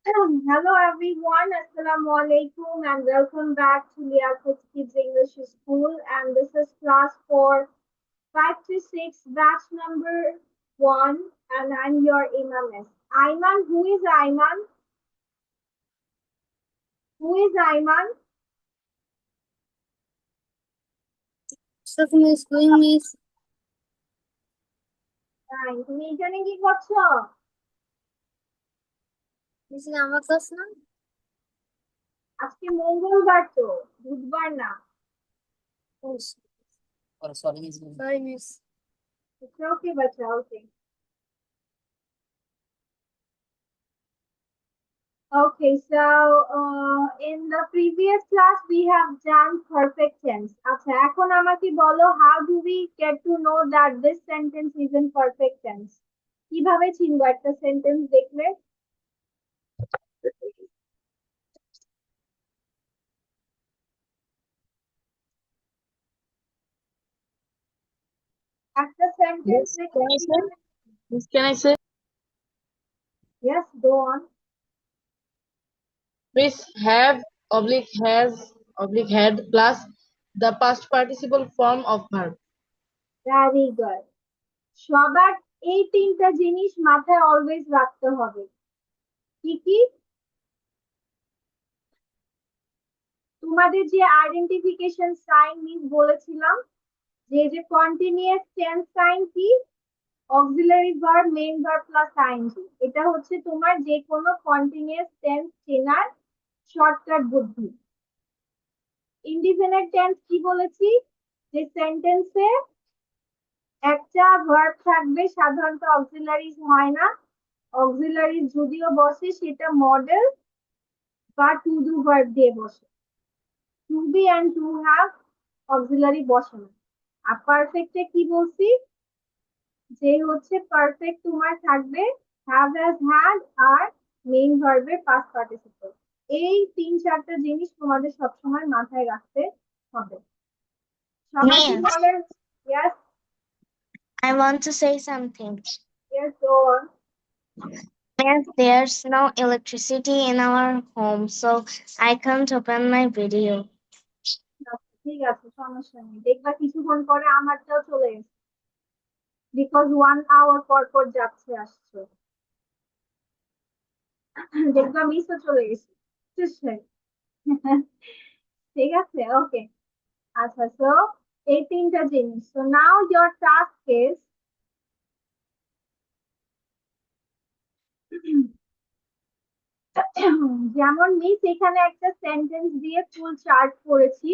Hello everyone, Assalamu alaikum and welcome back to Liaquat Kids English School, and this is class for 5 to 6 batch number 1, and I'm your Imam. Ayman, who is Ayman? Who is Ayman? Miss, doing miss. তুমি এখানে কি করছো? Miss, আমার class না? আজকে মঙ্গলবার তো, বুধবার না। Sorry, miss. Sorry, miss. Okay, bacha, okay. Okay, so in the previous class we have done perfect tense. আচ্ছা এখন আমাকে বলো, how do we get to know that this sentence is in perfect tense? কিভাবে চিনবো একটা sentence দেখলে? একটা sentence Miss, দেখলে can I say? কিভাবে? Miss, can I say? Yes, go on. Miss, have, oblique, has, oblique, had, plus the past participle form of verb. Very good. সবার এই তিনটা জিনিস মাথায় অলওয়েজ রাখতে হবে। কি কি? তোমাদের যে আইডেন্টিফিকেশন সাইন মিস বলেছিলাম, যে কন্টিনিউয়াস টেন্স সাইন কি? Auxiliary verb, main verb plus ING. এটা হচ্ছে তোমার যে কোনো কন্টিনিউয়াস টেন্স চেনার শর্টকাট বুদ্ধি। ইনডিফিনিট টেন্স কি বলেছি? যে সেন্টেন্সে একটা ভার্ব থাকবে, সাধারণত অক্সিলারিজ হয় না, অক্সিলারিজ যদিও বসে সেটা মডেল বা টু ডু ভার্ব দিয়ে বসে। To be and to have auxiliary বসে না। আর পারফেক্টে কি বলছি? যে হচ্ছে পারফেক্ট তোমার থাকবে হ্যাভ হ্যাজ হ্যাড আর মেইন ভার্বের পাস্ট পার্টিসিপল। এই 3-4টা জিনিস তোমাদের সবসময় মাথায় রাখতে হবে। সবাই কি Miss, বলেন? Yes, I want to say something. Yes, go on. Miss, there's no electricity in our home, so I can't open my video. ঠিক আছে, সমস্যা নেই, দেখবা কিছুক্ষণ পরে আমারটাও চলে এসেছে, বিকজ 1 আওয়ার পর পর যাচ্ছে আসছে, দেখবা মিসও চলে গেছে। ঠিক আছে, ওকে। আচ্ছা, সো এই 3টা জিনিস। So now your task is যেমন মিস এখানে একটা সেন্টেন্স দিয়ে ফুল চার্ট করেছি,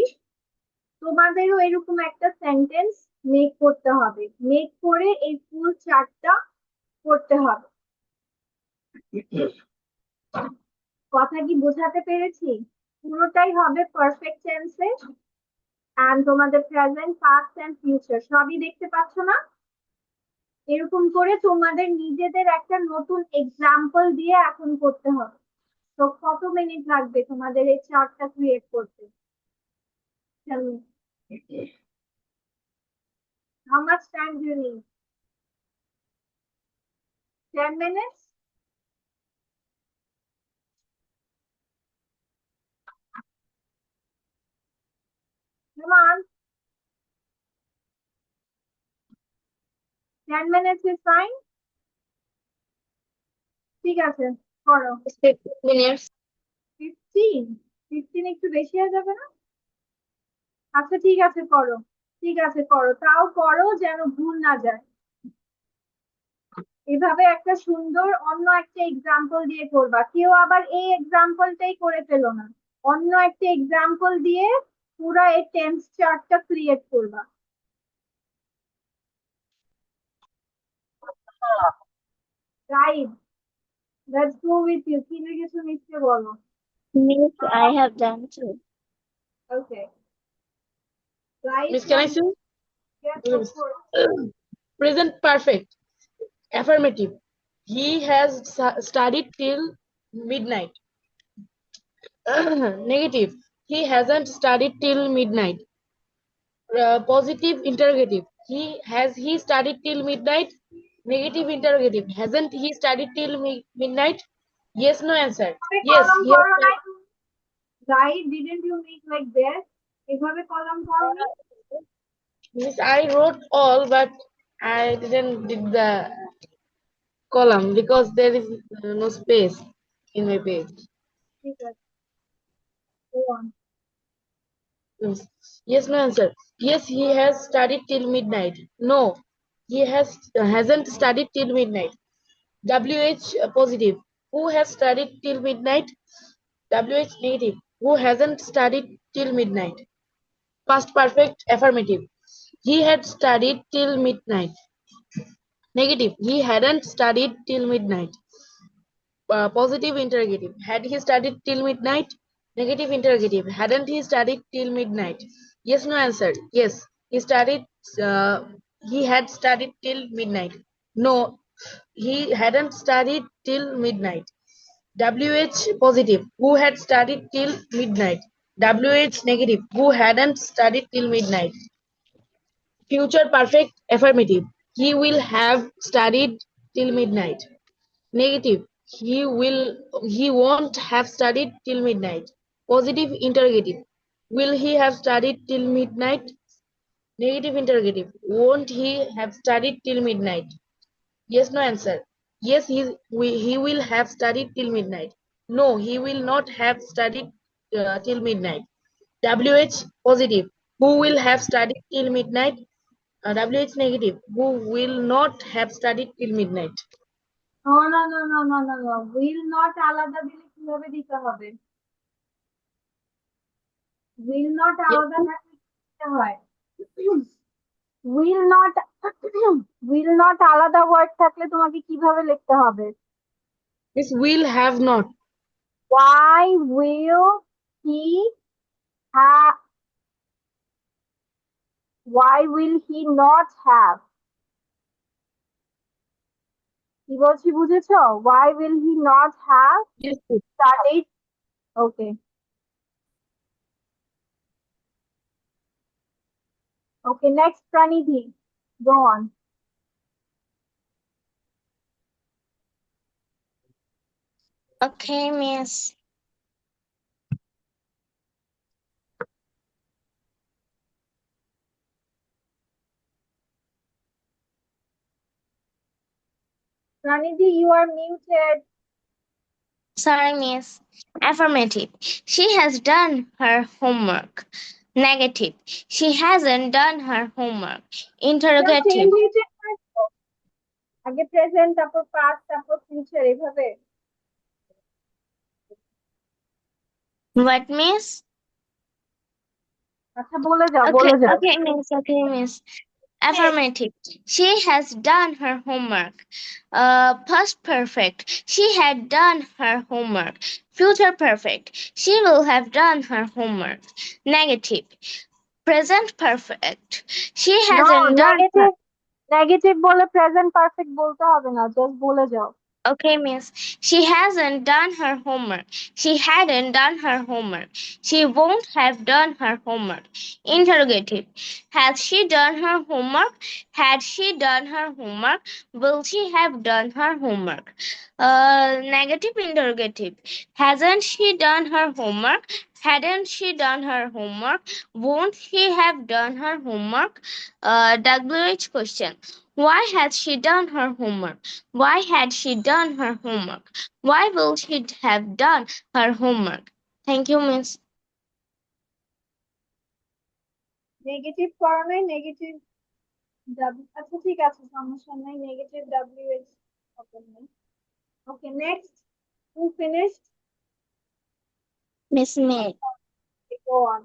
তোমাদেরও এরকম একটা সেন্টেন্স মেক করতে হবে, মেক করে এই ফুল চার্টটা করতে হবে। কথা কি বোঝাতে পেরেছি? পুরোটাই হবে পারফেক্ট টেন্সে, এন্ড তোমাদের প্রেজেন্ট, পাস্ট এন্ড ফিউচার সবই দেখতে পাচ্ছ না? এরকম করে তোমাদের নিজেদের একটা নতুন এক্সাম্পল দিয়ে এখন করতে হবে। তো কত মিনিট লাগবে তোমাদের এই চার্টটা ক্রিয়েট করতে? Tell me. How much time do you need? 10 minutes? Come on. 10 minutes is fine? ঠিক আছে, করো। 15 minutes. 15? 15 একটু বেশি হয়ে যাবে না? আচ্ছা ঠিক আছে, করো। ঠিক আছে, করো, তাও করো যেন ভুল না যায়। এভাবে একটা সুন্দর অন্য একটা এক্সাম্পল দিয়ে করবা, কেউ আবার এই এক্সাম্পলটাই করে ফেলো না, অন্য একটা এক্সাম্পল দিয়ে পুরো এই টেন্স চার্টটা ক্রিয়েট করবা। Right, let's go with you. কি লিখেছো নিশ্চয় বলো। Miss, I have done too. Okay, right Miss, can I নাম। say? Yes, Okay, of miss. course. Present perfect. Affirmative. He has studied till midnight. Negative. He hasn't studied till midnight. Positive interrogative. He studied till midnight? Negative interrogative. Hasn't he studied till midnight? Yes, no answer. এভাবে Yes, কলম he has করো নাই তুমি? Right? Didn't you make like that? এভাবে কলম করোনি? Miss, I wrote all, but I didn't did the column because there is no space in my page. ঠিক আছে, go on. Yes, yes, no answer. Yes, he has studied till midnight. No, he hasn't studied till midnight. WH positive. Who has studied till midnight? WH negative. Who hasn't studied till midnight? Past perfect affirmative. He had studied till midnight. Negative. He hadn't studied till midnight. Positive interrogative. Had he studied till midnight? Negative interrogative. Hadn't he studied till midnight? Yes, no answer. Yes, he studied. Uh, he had studied till midnight. No, he hadn't studied till midnight. WH positive. Who had studied till midnight? WH negative. Who hadn't studied till midnight? Future perfect affirmative. He will have studied till midnight. Negative. He won't have studied till midnight. Positive interrogative. Will he have studied till midnight? Negative interrogative. Won't he have studied till midnight? Yes, no answer. Yes, he will have studied till midnight. No, he will not have studied till midnight. WH positive. Who will have studied till midnight? WH negative. Who will not have studied till midnight? No, no, no, no, no, no, no. Will not আলাদা দিলে কিভাবে দিতে হবে? Will not Yes, আলাদা থাকলে কি দিতে হয়? Will not will not আলাদা ওয়ার্ড থাকলে তোমাকে কিভাবে লিখতে হবে? this will have not. Why will he have? Why will he not have? কি বলছি বুঝেছো? Why will he not have Yes, studied? Okay. Okay, next Pranidhi. Go on. Okay, miss. Pranidhi, you are muted. Sorry, miss. Affirmative. She has done her homework. Negative. She hasn't done her homework. এটা change Interrogative. হয়েছে না তো? আগে present তারপর past তারপর future এভাবে। What, miss? আচ্ছা বলে যাও Okay, বলে যাও। okay, miss. Okay, miss. Affirmative. She has done her homework. Past perfect. She had done her homework. Future perfect. She will have done her homework. Negative. Present perfect. She no, hasn't done her. Negative negative বলে present perfect বলতে হবে না, just বলে যাও। Okay, miss. She hasn't done her homework. She hadn't done her homework. She won't have done her homework. Interrogative. Has she done her homework? Had she done her homework? Will she have done her homework? Negative interrogative. Hasn't she done her homework? Hadn't she done her homework? Won't she have done her homework? WH question. Why has she done her homework? Why had she done her homework? Why will she have done her homework? Thank you, miss. Negative করো নাই, negative আচ্ছা ঠিক আছে, সমস্যা নাই, negative WH হবে না। Okay, next. Who finished? Miss May. Go on.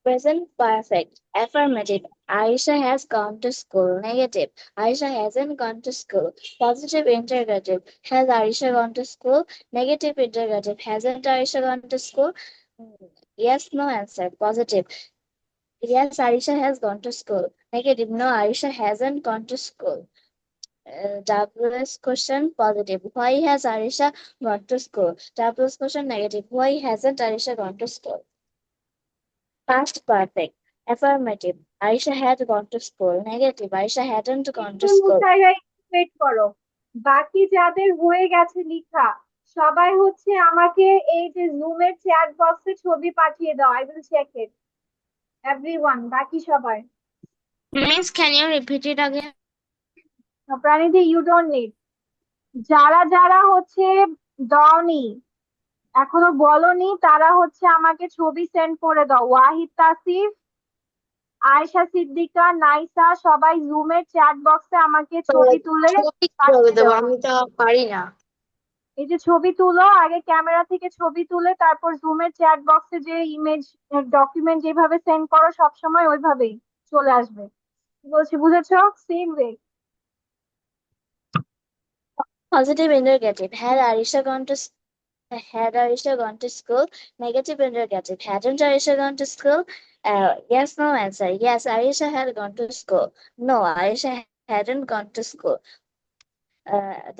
Present perfect. Affirmative. Aisha has gone to school. Negative. Aisha hasn't gone to school. Positive interrogative. Has Aisha gone to school? Negative interrogative. Hasn't Aisha gone to school? Yes, no answer. Positive. Yes, Aisha has gone to school. Negative. No, Aisha hasn't gone to school. WS question positive. Why has Arisha gone to school? WS question negative. Why hasn't Arisha gone to school? Past perfect. Affirmative. Aisha had gone to school. Negative. Aisha hadn't gone একটু to school. মুসাইরা একটু wait করো। বাকি যাদের হয়ে গেছে লিখা সবাই হচ্ছে আমাকে এই যে জুমের চ্যাট বক্সে ছবি পাঠিয়ে দাও। I will check it. Everyone, বাকি সবাই। Miss, can you repeat it again? প্রাণীদি ইউ ডোন্ট নিড। যারা যারা হচ্ছে দাওনি, এখনো বলনি, তারা হচ্ছে আমাকে ছবি সেন্ড করে দাও। ওয়াহিদ তাসিফ, আয়েশা সিদ্দিকা, নাইসা, সবাই জুমের চ্যাট বক্সে আমাকে ছবি তুলে ছবি কিভাবে পাঠিয়ে দেবো? দাও। আমি তো পারি না। এই যে ছবি তুলো, আগে ক্যামেরা থেকে ছবি তুলে তারপর জুমের চ্যাট বক্সে যে ইমেজ ডকুমেন্ট যেভাবে সেন্ড করো সবসময় ওইভাবেই চলে আসবে। কি বলছি বুঝেছো? Same way. Positive interrogative. Had Arisha gone to school? Negative interrogative. Hadn't Arisha gone to school? Yes, no answer. Yes, Arisha had gone to school. No, Arisha hadn't gone to school.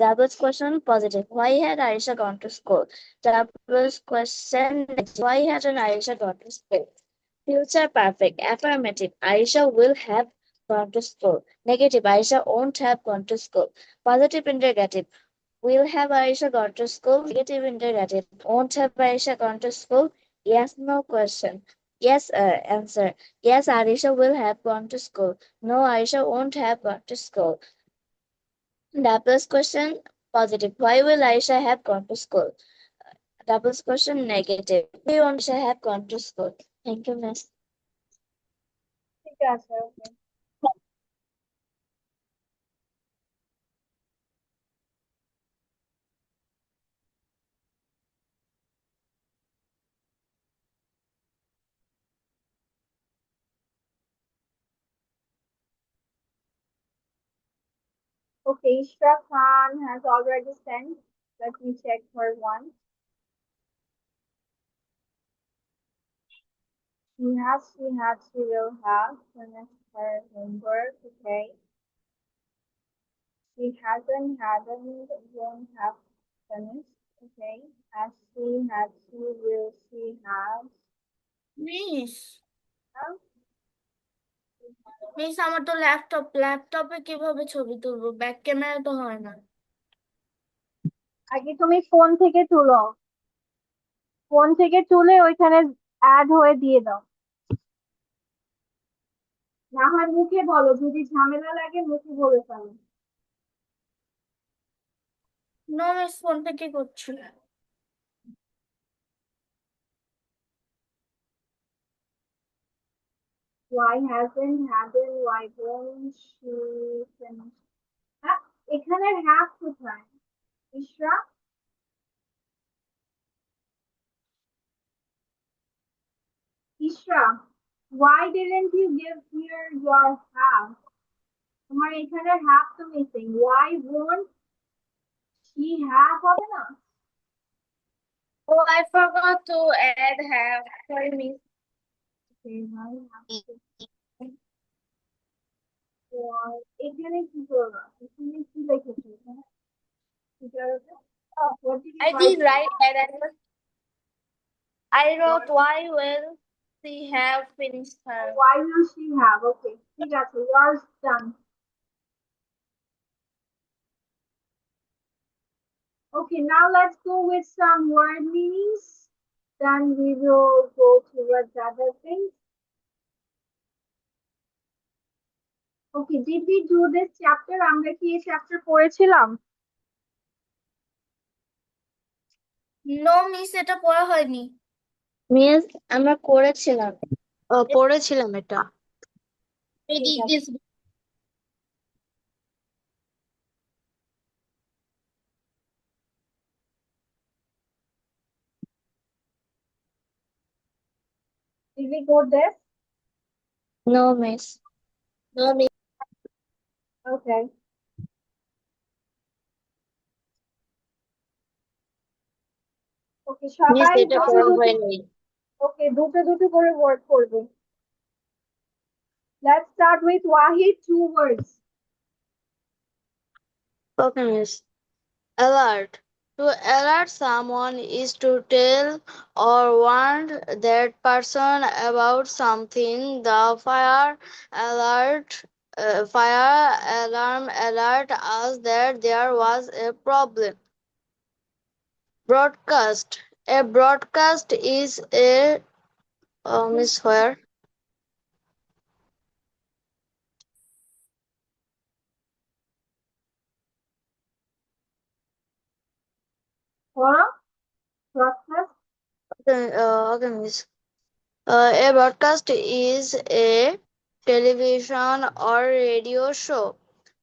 Doubles question positive. Why had Aisha gone to school? Doubles question negative. Why hadn't Aisha gone to school? Future perfect. Affirmative. Aisha will have gone to school. Negative. Aisha won't have gone to school. Positive interrogative. Will have Aisha gone to school? Negative interrogative. Won't have Aisha gone to school? Yes, no question. Yes, answer. Yes, Aisha will have gone to school. No, Aisha won't have gone to school. Doubles question positive. Why will Aisha have gone to school? Doubles question negative. Why won't Aisha have gone to school? Thank you, Miss. ঠিক আছে, ওকে। Okay, Ishra Khan has already sent. Let me check her one. She will have finished her homework. Okay. She won't have finished. Okay. She have. Miss Have. Miss আমার তো ল্যাপটপে কিভাবে ছবি তুলবো? Back camera তো হয় না। আগে তুমি ফোন থেকে তুলো। ফোন থেকে তুলে ওইখানে অ্যাড হয়ে দিয়ে দাও। না হয় মুখে বলো, যদি ঝামেলা লাগে মুখে বলে ফেলো। নো মিস, ফোন থেকে করছি। Why won't she finish? হ্যাঁ, এখানে হ্যাভ কোথায়? ইশরা, ইশরা, why didn't you give here your have? তোমার এখানে have তো missing. Why won't she have হবে না? Oh I forgot to add have, sorry miss. Okay, why have to? এখানে কি করবা? এখানে কি লিখেছো এখানে? এটাতে what did you I write? Did write add, I wrote why will she have finished her. Why will she have? Okay, ঠিক আছে, yours done. Okay, now let's go with some word meanings. Then we will go towards other things. Okay, did we do this chapter? আমরা কি এই chapter পড়েছিলাম? No miss, এটা পড়া হয়নি। Miss, আমরা করেছিলাম। পড়েছিলাম এটা। এডি ঠিক আছে। This. Did we go there? No, miss. No miss. Okay. Okay, miss সবাই এটা দুটো পড়া দুটো। হয়নি। Okay, দুটো দুটো করে ওয়ার্ড করবে। Let's start with Wahid, 2 words. Okay, miss. Alert. To alert someone is to tell or warn that person about something. The fire alert fire alarm alert us that there was a problem. Broadcast. A broadcast is a miss where পড়ো broadcast okay, miss. A broadcast is a television or radio show.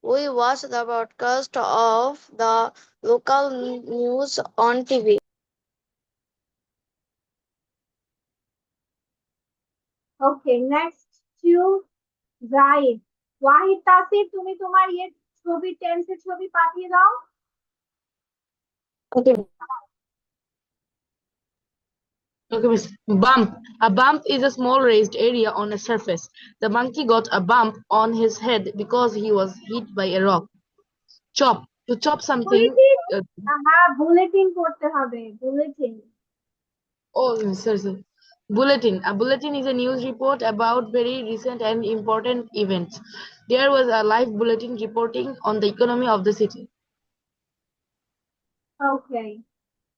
We watch the broadcast of the local news on TV. okay next to right Wahid Tasir তুমি তোমার ছবি টেন্সের ছবি পাঠিয়ে দাও Okay. Okay, miss. Bump. A bump is a small raised area on a surface. The monkey got a bump on his head because he was hit by a rock. Chop. To chop something. Bulletin হ্যাঁ bulletin করতে হবে bulletin Oh, sorry, sorry. Bulletin. A bulletin is a news report about very recent and important events. There was a live bulletin reporting on the economy of the city. ওকে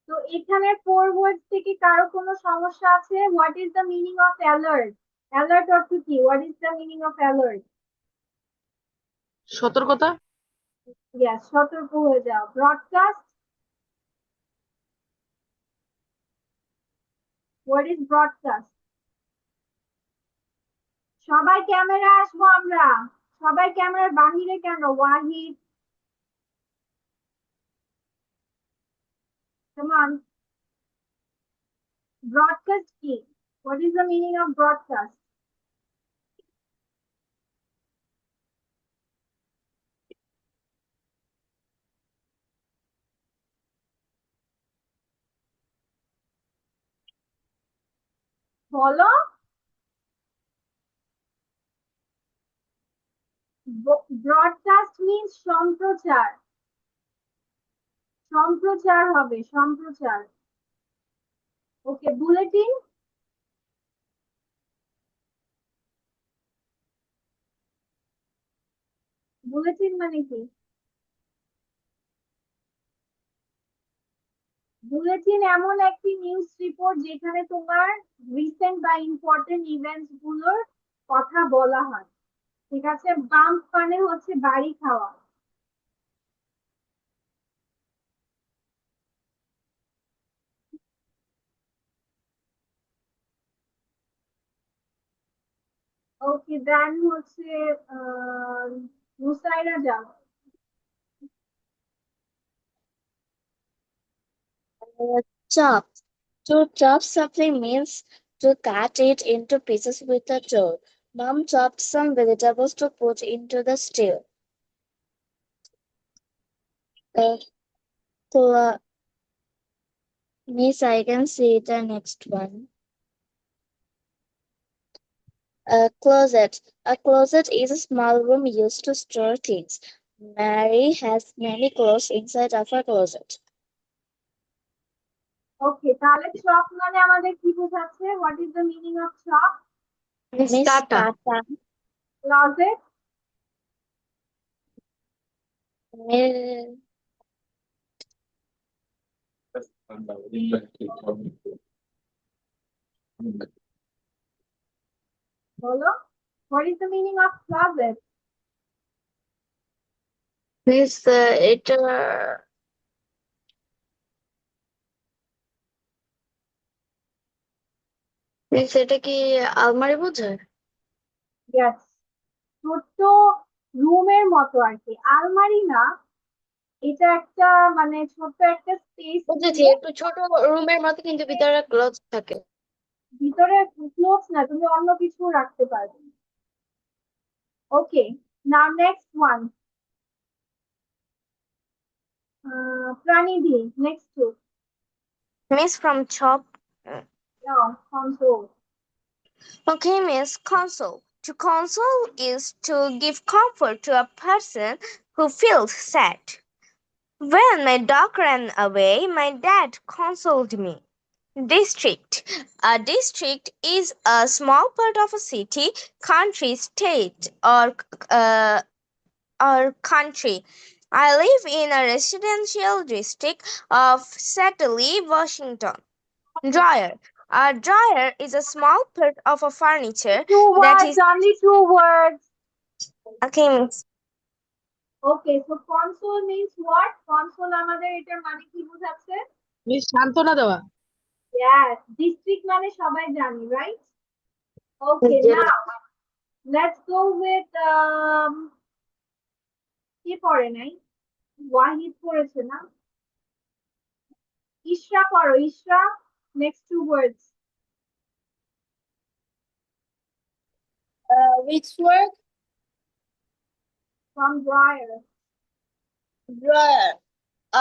তো এখানে four ওয়ার্ডস থেকে কারো কোনো সমস্যা আছে what is the meaning of alert alert অর্থ কি what is the meaning of alert সতর্কতা. ইয়েস সতর্ক হয়ে যাও ব্রডকাস্ট হোয়াট ইজ ব্রডকাস্ট সবাই ক্যামেরা আসবো আমরা সবাই ক্যামেরার বাহিরে কেন ওয়াহিদ come on broadcast কি what is the meaning of broadcast বলো ব্রডকাস্ট মিন্স সম্প্রচার সম্প্রচার হবে সম্প্রচার ওকে বুলেটিন বুলেটিন মানে কি বুলেটিন এমন একটি নিউজ রিপোর্ট যেখানে তোমার রিসেন্ট বা ইম্পর্টেন্ট ইভেন্টস গুলোর কথা বলা হয় ঠিক আছে বাম্প মানে হচ্ছে বাড়ি খাওয়া ওকে দেন হচ্ছে মুসাইরা যাও Chop. To chop something means to cut it into pieces with a tool. Mom chopped some vegetables to put into the stew. So, Miss, I can see the next one. A closet. A closet is a small room used to store things. Mary has many clothes inside of her closet. ওকে তাহলে chop মানে আমাদের কি বোঝাচ্ছে what is the meaning of chop Miss Tata. Tata. Closet Miss বলো what is the meaning of closet Miss, এটা miss এটা কি আলমারি বোঝায়? ইয়েস ছোট্ট রুমের মতো আর কি আলমারি না এটা একটা মানে ছোট্ট একটা স্পেস বুঝেছি, একটু ছোট রুমের মতো কিন্তু ভিতরে ক্লোজ থাকে। ভিতরে ক্লোথ না তুমি অন্য কিছু রাখতে পারবে ওকে নাও নেক্সট ওয়ান প্রাণীদি next to Miss from chop. Control Okay, Miss console. To console is to give comfort to a person who feels sad. When my dog ran away, my dad consoled me. District. A district is a small part of a city, country, state, uh, or country. I live in a residential district of Seattle, Washington. Dryer. A dryer is a small part of a furniture Two that words, is only two words. okay. Okay, so console means what? Console আমাদের এটার মানে কি বোঝাচ্ছে? Miss সান্ত্বনা দেওয়া। Yes, district মানে সবাই জানি, right? Okay, now let's go with কি পড়ে নাই? ওয়াহিদ পড়েছে না? ইশরা পড়ো, ইশরা. Next two words. Which word? From dryer. Drawer.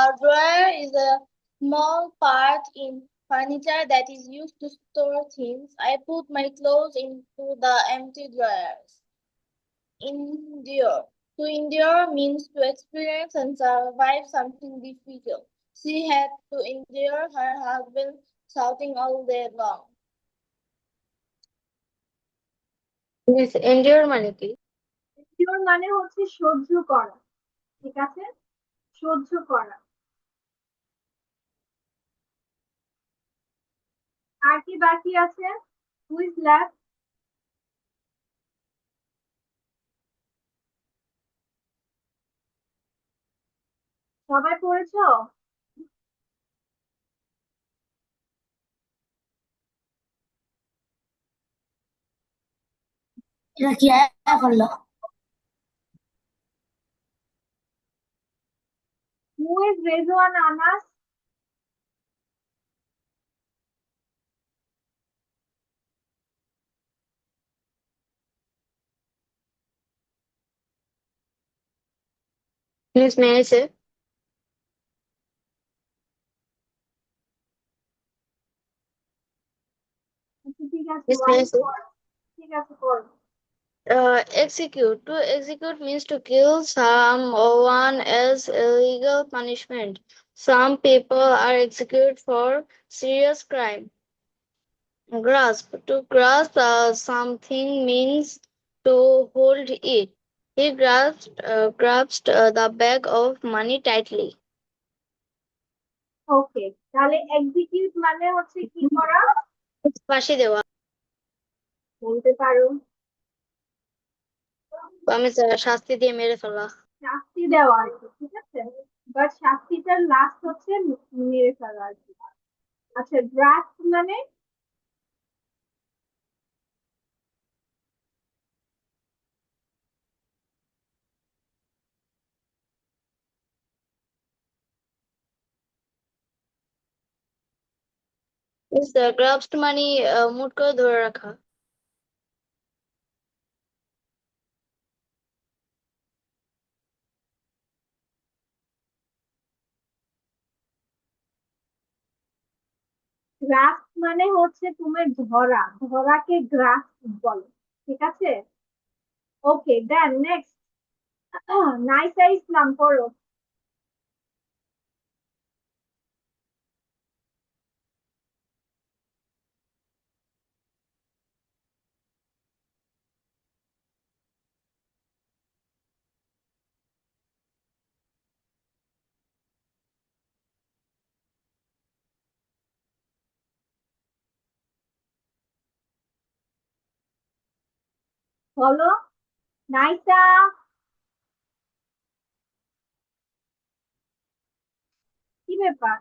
A drawer is a small part in furniture that is used to store things. I put my clothes into the empty drawers. Endure. To endure means to experience and survive something difficult. She had to endure her husband shouting all day long. Yes, endure মানে কি? Endure মানে হচ্ছে সহ্য করা. ঠিক আছে? সহ্য করা. আর কি বাকি আছে? Who is left? সবাই পড়েছো? এটা কি আয়া করলো? Who is Rezwan Anas? Miss, may I say? আচ্ছা, ঠিক আছে, Miss, may I Wahid say? পড়ো. ঠিক আছে, পড়ো. Execute. To execute means to kill someone as illegal punishment. Some people are executed for serious crime. Grasp. To grasp something means to hold it. He grasped the bag of money tightly. ওকে, তাহলে execute মানে হচ্ছে কি করা? ফাঁসি দেওয়া। বলতে পারো. আমি শাস্তি দিয়ে মেরে ফেলা। শাস্তি দেওয়া আর কি, ঠিক আছে? বাট শাস্তিটার লাস্ট হচ্ছে মেরে ফেলা আর কি. আচ্ছা, গ্রাস্প মানে? গ্রাস্প মানে মুট করে ধরে রাখা। গ্রাস্প মানে হচ্ছে তুমি ধরা, ধরাকে গ্রাস্প বলে, ঠিক আছে? ওকে, দেন নেক্সট. নাইসা ইসলাম পড়ো. বলো, নাইসা. কি ব্যাপার?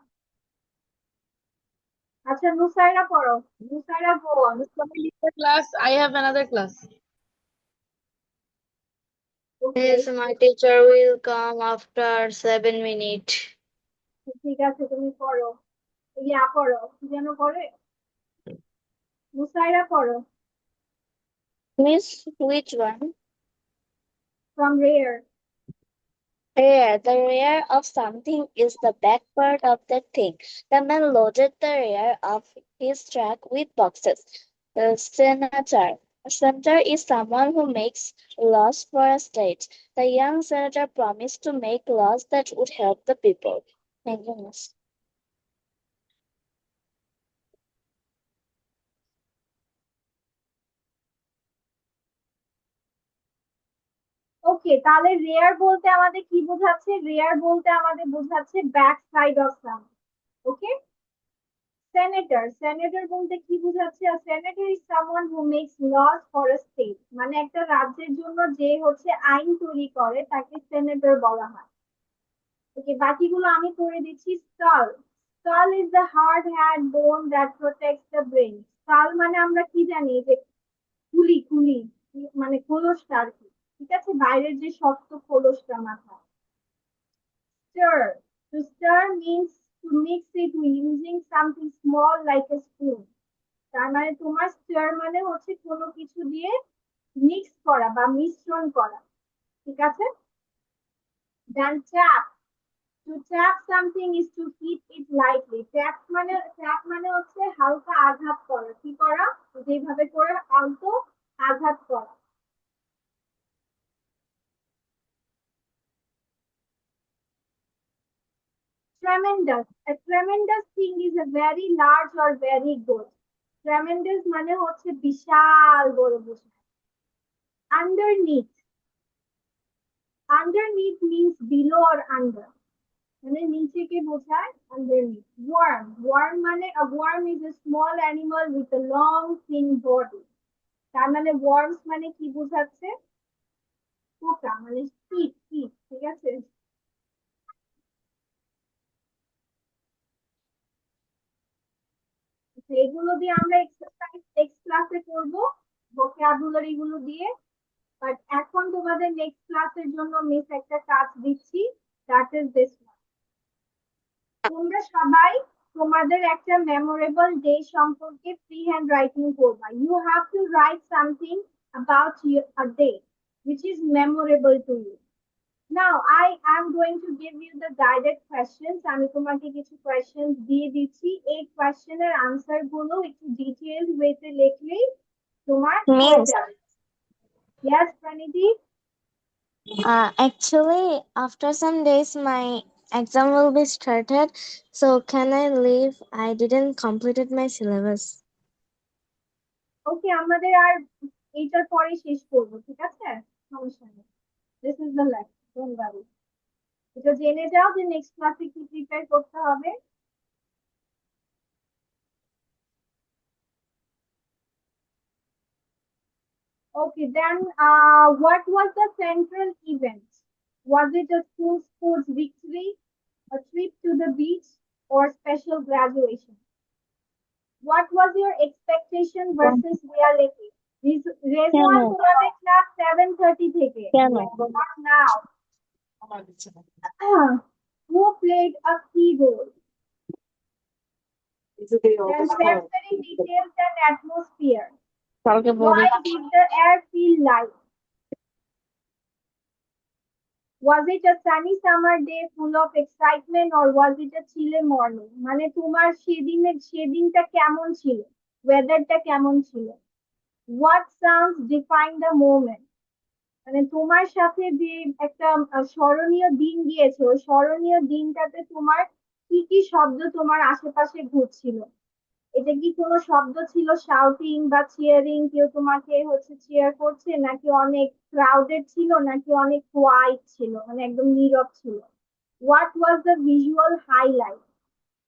আচ্ছা, নুসাইরা পড়ো. নুসাইরা বোন. Can I leave the class? I have another class. Okay, Yes, my teacher will come after 7 minutes. ঠিক আছে, তুমি পড়ো. ইয়া পড়ো, কি যেন পড়ে? নুসাইরা পড়ো. Miss, which one? From rare. Rear. The rear of something is the back part of the thing. The man loaded the rear of his truck with boxes. The senator. A senator is someone who makes laws for a state. The young senator promised to make laws that would help the people. Thank you, Miss. ওকে, তাহলে rare বলতে আমাদের কি বোঝাচ্ছে? Rare বলতে আমাদের বোঝাচ্ছে back side of some. Okay, senator বলতে কি বোঝাচ্ছে? Senator is someone who makes laws for a state, মানে একটা রাজ্যের জন্য যে হচ্ছে আইন তৈরি করে তাকে সেনেটর বলা হয়। ওকে, বাকিগুলো আমি করে দিচ্ছি। Skull is the hard had bone that protects the brain. Skull মানে আমরা কি জানি যে খুলি মানে খোলসটা আর কি, ঠিক আছে, বাইরের যে শক্ত খোলসটা মাথা। Stir. To stir means to mix it using something small like a spoon. তার মানে তোমার স্টার মানে হচ্ছে কোনো কিছু দিয়ে মিক্স করা বা মিশ্রণ করা, ঠিক আছে। Then tap. To tap something is to hit it lightly. Tap মানে হচ্ছে হালকা আঘাত করা, কি করা? যেভাবে করে আলতো আঘাত করা। Tremendous. A tremendous thing is a very large or very good. Tremendous মানে হচ্ছে বিশাল বড় বোঝায়। Underneath. Underneath means below or under. মানে নিচেকে বোঝায় underneath. Worm মানে a worm is a small animal with a long thin body. তার মানে worms মানে কি বোঝাচ্ছে? পোকা মানে কীট, ঠিক আছে। এগুলো দিয়ে আমরা এক্সারসাইজ নেক্সট ক্লাসে করবো, ভোকাবুলারি গুলো দিয়ে। বাট এখন তোমাদের নেক্সট ক্লাসের জন্য মিস একটা কাজ দিচ্ছি, দ্যাট ইজ দিস ওয়ান। তোমরা সবাই তোমাদের একটা মেমোরেবল ডে সম্পর্কে ফ্রি হ্যান্ড রাইটিং করবা। You have to write something about a day which is memorable to you. Now I am going to give you the guided questions. আমি তোমাকে কিছু questions দিয়ে দিচ্ছি, এই কোয়েশ্চেনের আনসার গুলো একটু ডিটেইলড ওয়েতে লিখলেই তোমার হয়ে Miss, যাবে। Yes, Praniti? actually, after some days, my exam will be started. So, can I leave? I didn't completed my syllabus. ওকে, আমাদের আর এইটার পরে শেষ করবো, ঠিক আছে, সমস্যা নেই। This is the life, don't worry. এটা জেনে যাও যে নেক্সট ক্লাসে কি প্রিপেয়ার করতে হবে। Okay, then what was the central event? Was it a school sports victory, a trip to the beach, or special graduation? What was your expectation versus reality? Rizwan তোমাদের class 7:30 থেকে, not now. Who played a key role? Then sensory details and atmosphere. Why did the air feel light? Was it a sunny summer day full of excitement or was it a chilly morning? মানে তোমার সেদিনটা কেমন ছিল? ওয়েদারটা কেমন ছিল? What sounds define the moment? মানে তোমার সাথে যে একটা স্মরণীয় দিন গিয়েছে, ওই স্মরণীয় দিনটাতে তোমার কি কি শব্দ তোমার আশেপাশে ঘুরছিল? এটা কি কোনো শব্দ ছিল, শাউটিং বা চিয়ারিং, কেউ তোমাকে হচ্ছে চিয়ার করছে, নাকি অনেক ক্রাউডেড ছিল, নাকি অনেক কোয়াইট ছিল, মানে একদম নীরব ছিল? What was the visual highlight?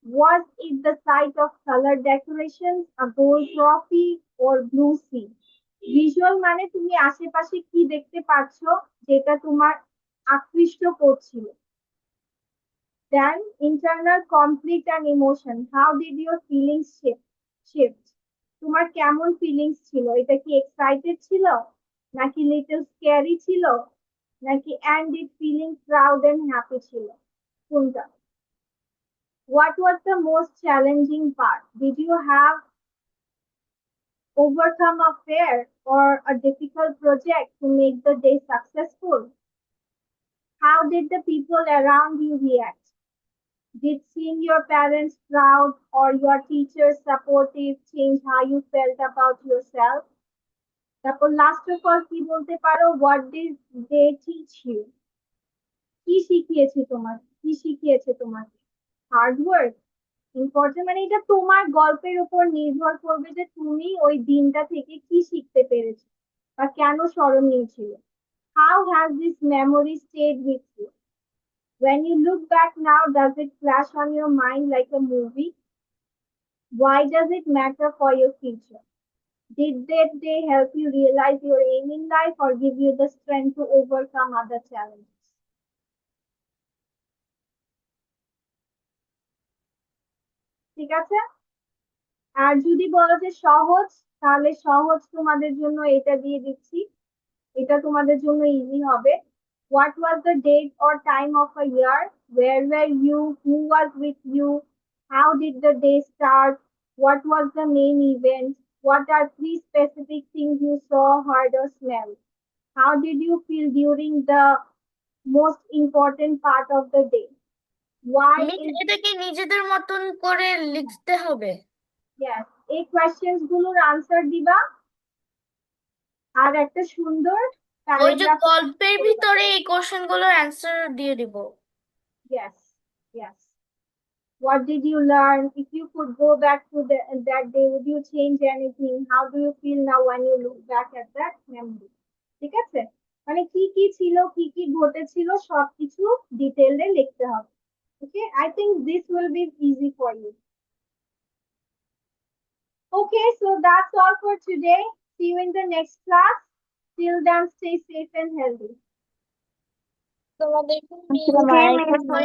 Was it the sight of colored decorations, a gold trophy, or blue sea? Visual মানে তুমি আশেপাশে কি দেখতে পাচ্ছ যেটা তোমার আকৃষ্ট করছিল। Then internal conflict and emotion. How did your feelings shift? তোমার কেমন ফিলিংস ছিল? এটা কি এক্সাইটেড ছিল, নাকি লিটল স্ক্যারি ছিল, নাকি and it feeling proud and happy ছিল? কোনটা? What was the most challenging part? Did you have overcome a fear or a difficult project to make the day successful? How did the people around you react? Did seeing your parents proud or your teachers supportive change how you felt about yourself? তারপর last of all কি বলতে পারো? What did they teach you? কি শিখিয়েছে তোমাকে? Hard work, important, মানে এটা তোমার গল্পের উপর নির্ভর করবে যে তুমি ওই দিনটা থেকে কি শিখতে পেরেছো বা কেন স্মরণীয় ছিল। How has this memory stayed with you? When you look back now, does it flash on your mind like a movie? Why does it matter for your future? Did that day help you realize your aim in life or give you the strength to overcome other challenges? ঠিক আছে? আর যদি বলো যে সহজ, তাহলে সহজ তোমাদের জন্য এটা দিয়ে দিচ্ছি। এটা তোমাদের জন্য ইজি হবে। What was the date or time of a year? Where were you? Who was with you? How did the day start? What was the main event? What are three specific things you saw, heard, or smelled? How did you feel during the most important part of the day? Why miss is এটা কি নিজেদের মতন করে লিখতে হবে? yes, এই questions গুলোর answer দিবা আর একটা সুন্দর ওই যে প্যারাগ্রাফ গল্পের ভিতরে এই কোশ্চেন গুলোর অ্যান্সার দিয়ে দিব। yes, yes. What did you learn? If you could go back to that day, would you change anything? How do you feel now when you look back at that memory? ঠিক আছে, মানে কি কি ছিল, কি কি ঘটেছিল, সবকিছু ডিটেইলে লিখতে হবে। Okay, I think this will be easy for you. Okay, so that's all for today. See you in the next class. Till then, stay safe and healthy. তোমাদের Assalamualaikum.